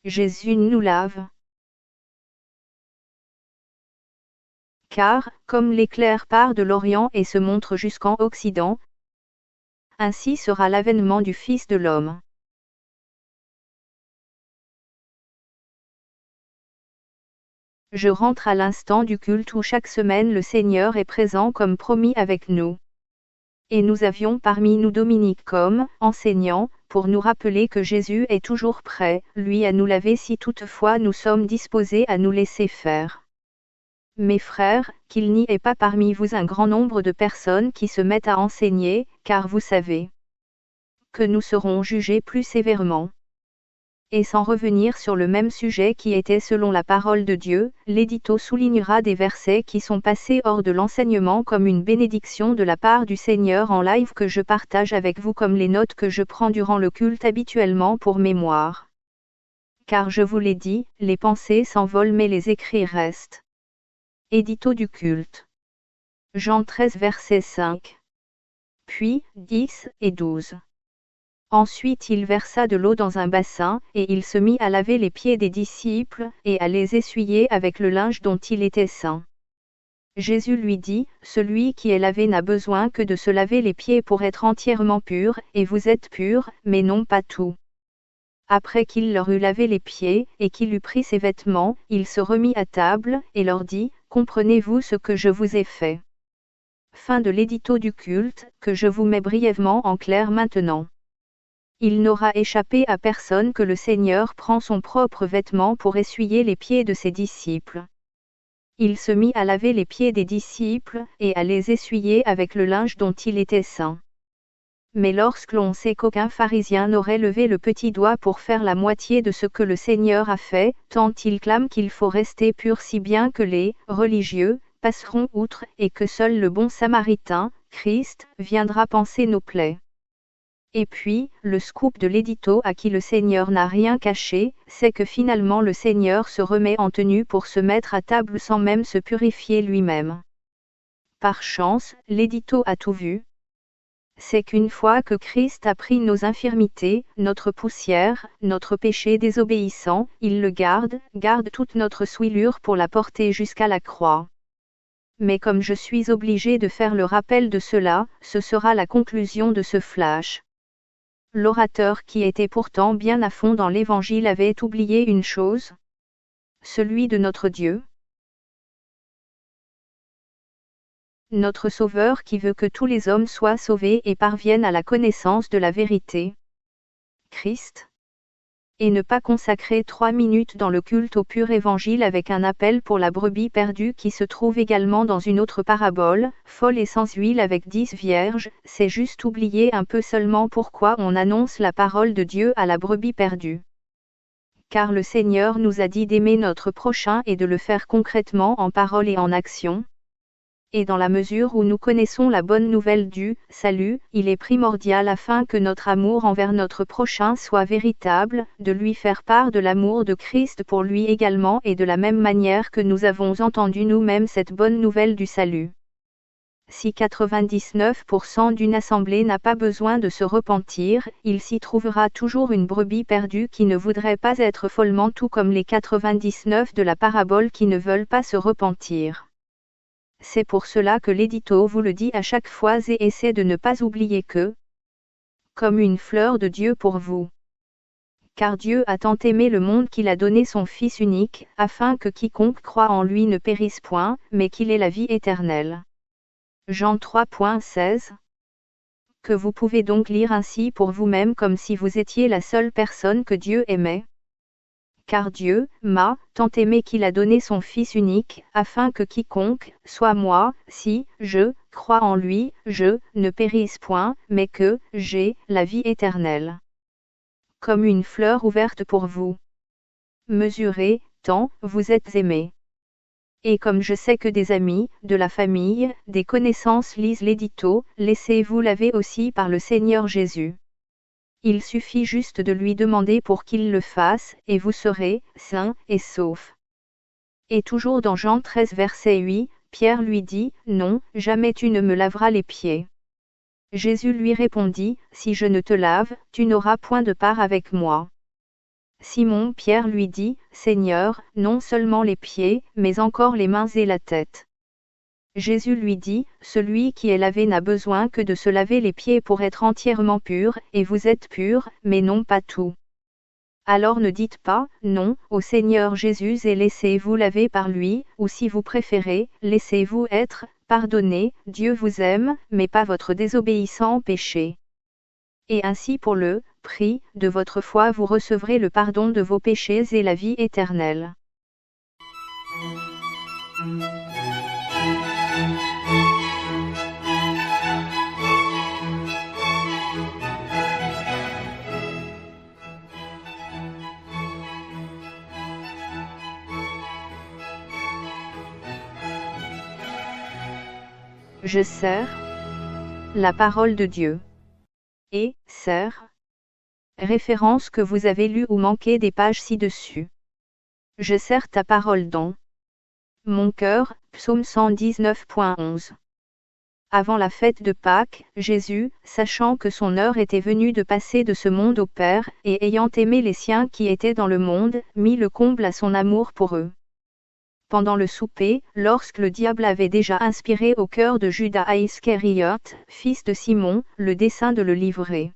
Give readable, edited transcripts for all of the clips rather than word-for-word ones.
Jésus nous lave. Car, comme l'éclair part de l'Orient et se montre jusqu'en Occident, ainsi sera l'avènement du Fils de l'homme. Je rentre à l'instant du culte où chaque semaine le Seigneur est présent comme promis avec nous. Et nous avions parmi nous Dominique comme enseignant, pour nous rappeler que Jésus est toujours prêt, lui à nous laver si toutefois nous sommes disposés à nous laisser faire. Mes frères, qu'il n'y ait pas parmi vous un grand nombre de personnes qui se mettent à enseigner, car vous savez que nous serons jugés plus sévèrement. Et sans revenir sur le même sujet qui était selon la parole de Dieu, l'édito soulignera des versets qui sont passés hors de l'enseignement comme une bénédiction de la part du Seigneur en live que je partage avec vous comme les notes que je prends durant le culte habituellement pour mémoire. Car je vous l'ai dit, les pensées s'envolent mais les écrits restent. Édito du culte. Jean 13 verset 5. Puis, 10 et 12. Ensuite il versa de l'eau dans un bassin, et il se mit à laver les pieds des disciples, et à les essuyer avec le linge dont il était saint. Jésus lui dit, celui qui est lavé n'a besoin que de se laver les pieds pour être entièrement pur, et vous êtes purs, mais non pas tout. Après qu'il leur eut lavé les pieds, et qu'il eut pris ses vêtements, il se remit à table, et leur dit, comprenez-vous ce que je vous ai fait? Fin de l'édito du culte, que je vous mets brièvement en clair maintenant. Il n'aura échappé à personne que le Seigneur prend son propre vêtement pour essuyer les pieds de ses disciples. Il se mit à laver les pieds des disciples, et à les essuyer avec le linge dont il était saint. Mais lorsque l'on sait qu'aucun pharisien n'aurait levé le petit doigt pour faire la moitié de ce que le Seigneur a fait, tant il clame qu'il faut rester pur si bien que les religieux passeront outre et que seul le bon Samaritain, Christ, viendra panser nos plaies. Et puis, le scoop de l'édito à qui le Seigneur n'a rien caché, c'est que finalement le Seigneur se remet en tenue pour se mettre à table sans même se purifier lui-même. Par chance, l'édito a tout vu. C'est qu'une fois que Christ a pris nos infirmités, notre poussière, notre péché désobéissant, il le garde toute notre souillure pour la porter jusqu'à la croix. Mais comme je suis obligé de faire le rappel de cela, ce sera la conclusion de ce flash. L'orateur qui était pourtant bien à fond dans l'Évangile avait oublié une chose. Celui de notre Dieu. Notre Sauveur qui veut que tous les hommes soient sauvés et parviennent à la connaissance de la vérité. Christ. Et ne pas consacrer 3 minutes dans le culte au pur évangile avec un appel pour la brebis perdue qui se trouve également dans une autre parabole, folle et sans huile avec 10 vierges, c'est juste oublier un peu seulement pourquoi on annonce la parole de Dieu à la brebis perdue. Car le Seigneur nous a dit d'aimer notre prochain et de le faire concrètement en parole et en action. Et dans la mesure où nous connaissons la bonne nouvelle du salut, il est primordial afin que notre amour envers notre prochain soit véritable, de lui faire part de l'amour de Christ pour lui également et de la même manière que nous avons entendu nous-mêmes cette bonne nouvelle du salut. Si 99% d'une assemblée n'a pas besoin de se repentir, il s'y trouvera toujours une brebis perdue qui ne voudrait pas être follement tout comme les 99 de la parabole qui ne veulent pas se repentir. C'est pour cela que l'édito vous le dit à chaque fois et essaie de ne pas oublier que, comme une fleur de Dieu pour vous. Car Dieu a tant aimé le monde qu'il a donné son Fils unique, afin que quiconque croit en lui ne périsse point, mais qu'il ait la vie éternelle. Jean 3.16. Que vous pouvez donc lire ainsi pour vous-même comme si vous étiez la seule personne que Dieu aimait. Car Dieu m'a tant aimé qu'il a donné son Fils unique, afin que quiconque, soit moi, si je crois en lui, je ne périsse point, mais que j'ai la vie éternelle. Comme une fleur ouverte pour vous. Mesurez, tant vous êtes aimés. Et comme je sais que des amis, de la famille, des connaissances lisent l'édito, laissez-vous laver aussi par le Seigneur Jésus. Il suffit juste de lui demander pour qu'il le fasse, et vous serez sains et saufs. Et toujours dans Jean 13 verset 8, Pierre lui dit, non, jamais tu ne me laveras les pieds. Jésus lui répondit, si je ne te lave, tu n'auras point de part avec moi. Simon-Pierre lui dit, Seigneur, non seulement les pieds, mais encore les mains et la tête. Jésus lui dit, celui qui est lavé n'a besoin que de se laver les pieds pour être entièrement pur, et vous êtes purs, mais non pas tout. Alors ne dites pas, non, au Seigneur Jésus et laissez-vous laver par lui, ou si vous préférez, laissez-vous être, pardonné, Dieu vous aime, mais pas votre désobéissant péché. Et ainsi pour le prix de votre foi vous recevrez le pardon de vos péchés et la vie éternelle. Je sers la parole de Dieu. Et, sers. Référence que vous avez lue ou manqué des pages ci-dessus. Je sers ta parole dans mon cœur, psaume 119.11. Avant la fête de Pâques, Jésus, sachant que son heure était venue de passer de ce monde au Père, et ayant aimé les siens qui étaient dans le monde, mit le comble à son amour pour eux. Pendant le souper, lorsque le diable avait déjà inspiré au cœur de Judas Iscariote, fils de Simon, le dessein de le livrer.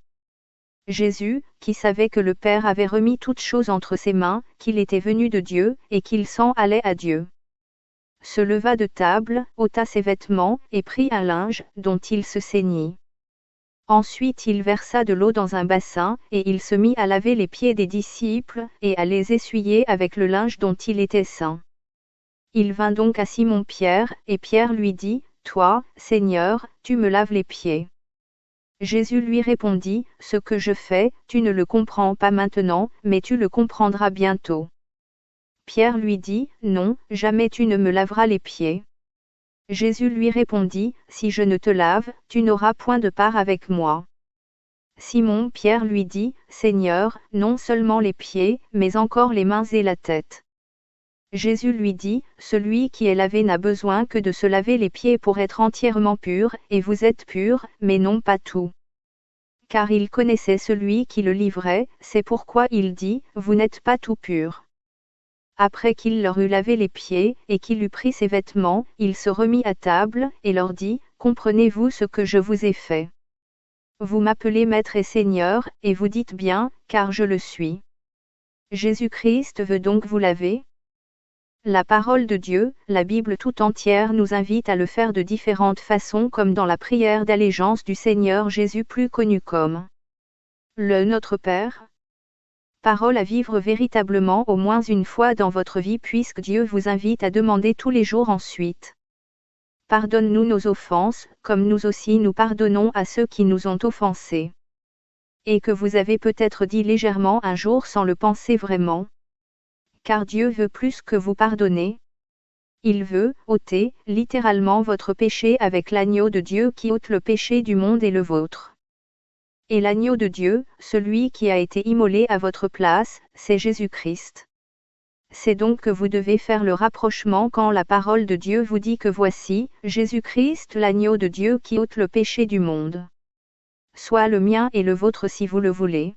Jésus, qui savait que le Père avait remis toutes choses entre ses mains, qu'il était venu de Dieu, et qu'il s'en allait à Dieu, se leva de table, ôta ses vêtements, et prit un linge, dont il se ceignit. Ensuite il versa de l'eau dans un bassin, et il se mit à laver les pieds des disciples, et à les essuyer avec le linge dont il était ceint. Il vint donc à Simon-Pierre, et Pierre lui dit, Toi, Seigneur, tu me laves les pieds. Jésus lui répondit, Ce que je fais, tu ne le comprends pas maintenant, mais tu le comprendras bientôt. Pierre lui dit, Non, jamais tu ne me laveras les pieds. Jésus lui répondit, Si je ne te lave, tu n'auras point de part avec moi. Simon-Pierre lui dit, Seigneur, non seulement les pieds, mais encore les mains et la tête. Jésus lui dit, Celui qui est lavé n'a besoin que de se laver les pieds pour être entièrement pur, et vous êtes purs, mais non pas tout. Car il connaissait celui qui le livrait, c'est pourquoi il dit, Vous n'êtes pas tout purs. Après qu'il leur eut lavé les pieds, et qu'il eut pris ses vêtements, il se remit à table, et leur dit, Comprenez-vous ce que je vous ai fait? Vous m'appelez Maître et Seigneur, et vous dites bien, car je le suis. Jésus-Christ veut donc vous laver? La parole de Dieu, la Bible tout entière nous invite à le faire de différentes façons comme dans la prière d'allégeance du Seigneur Jésus plus connu comme le Notre Père. Parole à vivre véritablement au moins une fois dans votre vie puisque Dieu vous invite à demander tous les jours ensuite. Pardonne-nous nos offenses, comme nous aussi nous pardonnons à ceux qui nous ont offensés. Et que vous avez peut-être dit légèrement un jour sans le penser vraiment. Car Dieu veut plus que vous pardonner. Il veut ôter, littéralement votre péché avec l'agneau de Dieu qui ôte le péché du monde et le vôtre. Et l'agneau de Dieu, celui qui a été immolé à votre place, c'est Jésus-Christ. C'est donc que vous devez faire le rapprochement quand la parole de Dieu vous dit que voici, Jésus-Christ l'agneau de Dieu qui ôte le péché du monde. Soit le mien et le vôtre si vous le voulez.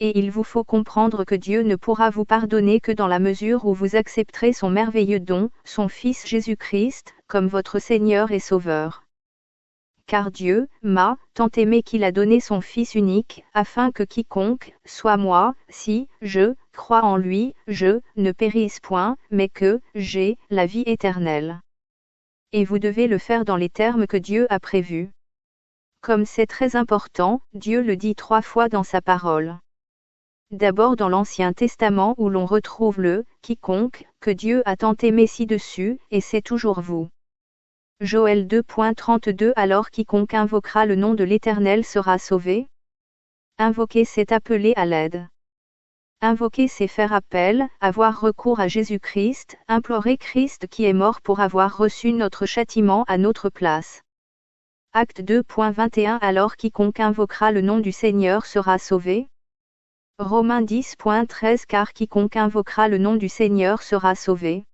Et il vous faut comprendre que Dieu ne pourra vous pardonner que dans la mesure où vous accepterez son merveilleux don, son Fils Jésus-Christ, comme votre Seigneur et Sauveur. Car Dieu m'a tant aimé qu'il a donné son Fils unique, afin que quiconque, soit moi, si je crois en lui, je ne périsse point, mais que j'ai la vie éternelle. Et vous devez le faire dans les termes que Dieu a prévus. Comme c'est très important, Dieu le dit 3 fois dans sa parole. D'abord dans l'Ancien Testament où l'on retrouve le « quiconque » que Dieu a tant aimé ci-dessus, et c'est toujours vous. Joël 2.32 Alors quiconque invoquera le nom de l'Éternel sera sauvé. Invoquer c'est appeler à l'aide. Invoquer c'est faire appel, avoir recours à Jésus-Christ, implorer Christ qui est mort pour avoir reçu notre châtiment à notre place. Acte 2.21 Alors quiconque invoquera le nom du Seigneur sera sauvé. Romains 10.13 Car quiconque invoquera le nom du Seigneur sera sauvé.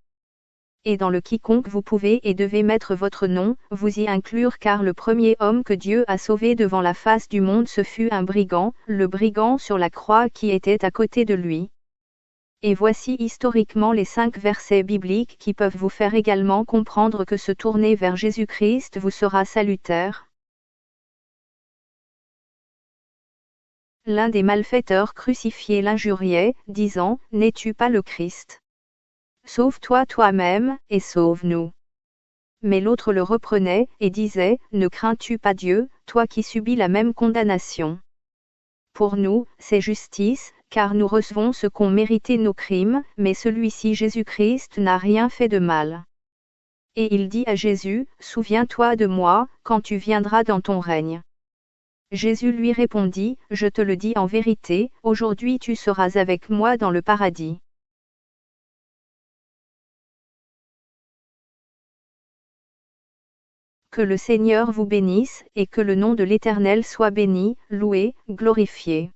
Et dans le quiconque vous pouvez et devez mettre votre nom, vous y inclure car le premier homme que Dieu a sauvé devant la face du monde ce fut un brigand, le brigand sur la croix qui était à côté de lui. Et voici historiquement les 5 versets bibliques qui peuvent vous faire également comprendre que se tourner vers Jésus-Christ vous sera salutaire. L'un des malfaiteurs crucifiés l'injuriait, disant, « N'es-tu pas le Christ? Sauve-toi toi-même, et sauve-nous. » Mais l'autre le reprenait, et disait, « Ne crains-tu pas Dieu, toi qui subis la même condamnation? Pour nous, c'est justice, car nous recevons ce qu'ont mérité nos crimes, mais celui-ci Jésus-Christ n'a rien fait de mal. » Et il dit à Jésus, « Souviens-toi de moi, quand tu viendras dans ton règne. » Jésus lui répondit, « Je te le dis en vérité, aujourd'hui tu seras avec moi dans le paradis. » Que le Seigneur vous bénisse, et que le nom de l'Éternel soit béni, loué, glorifié.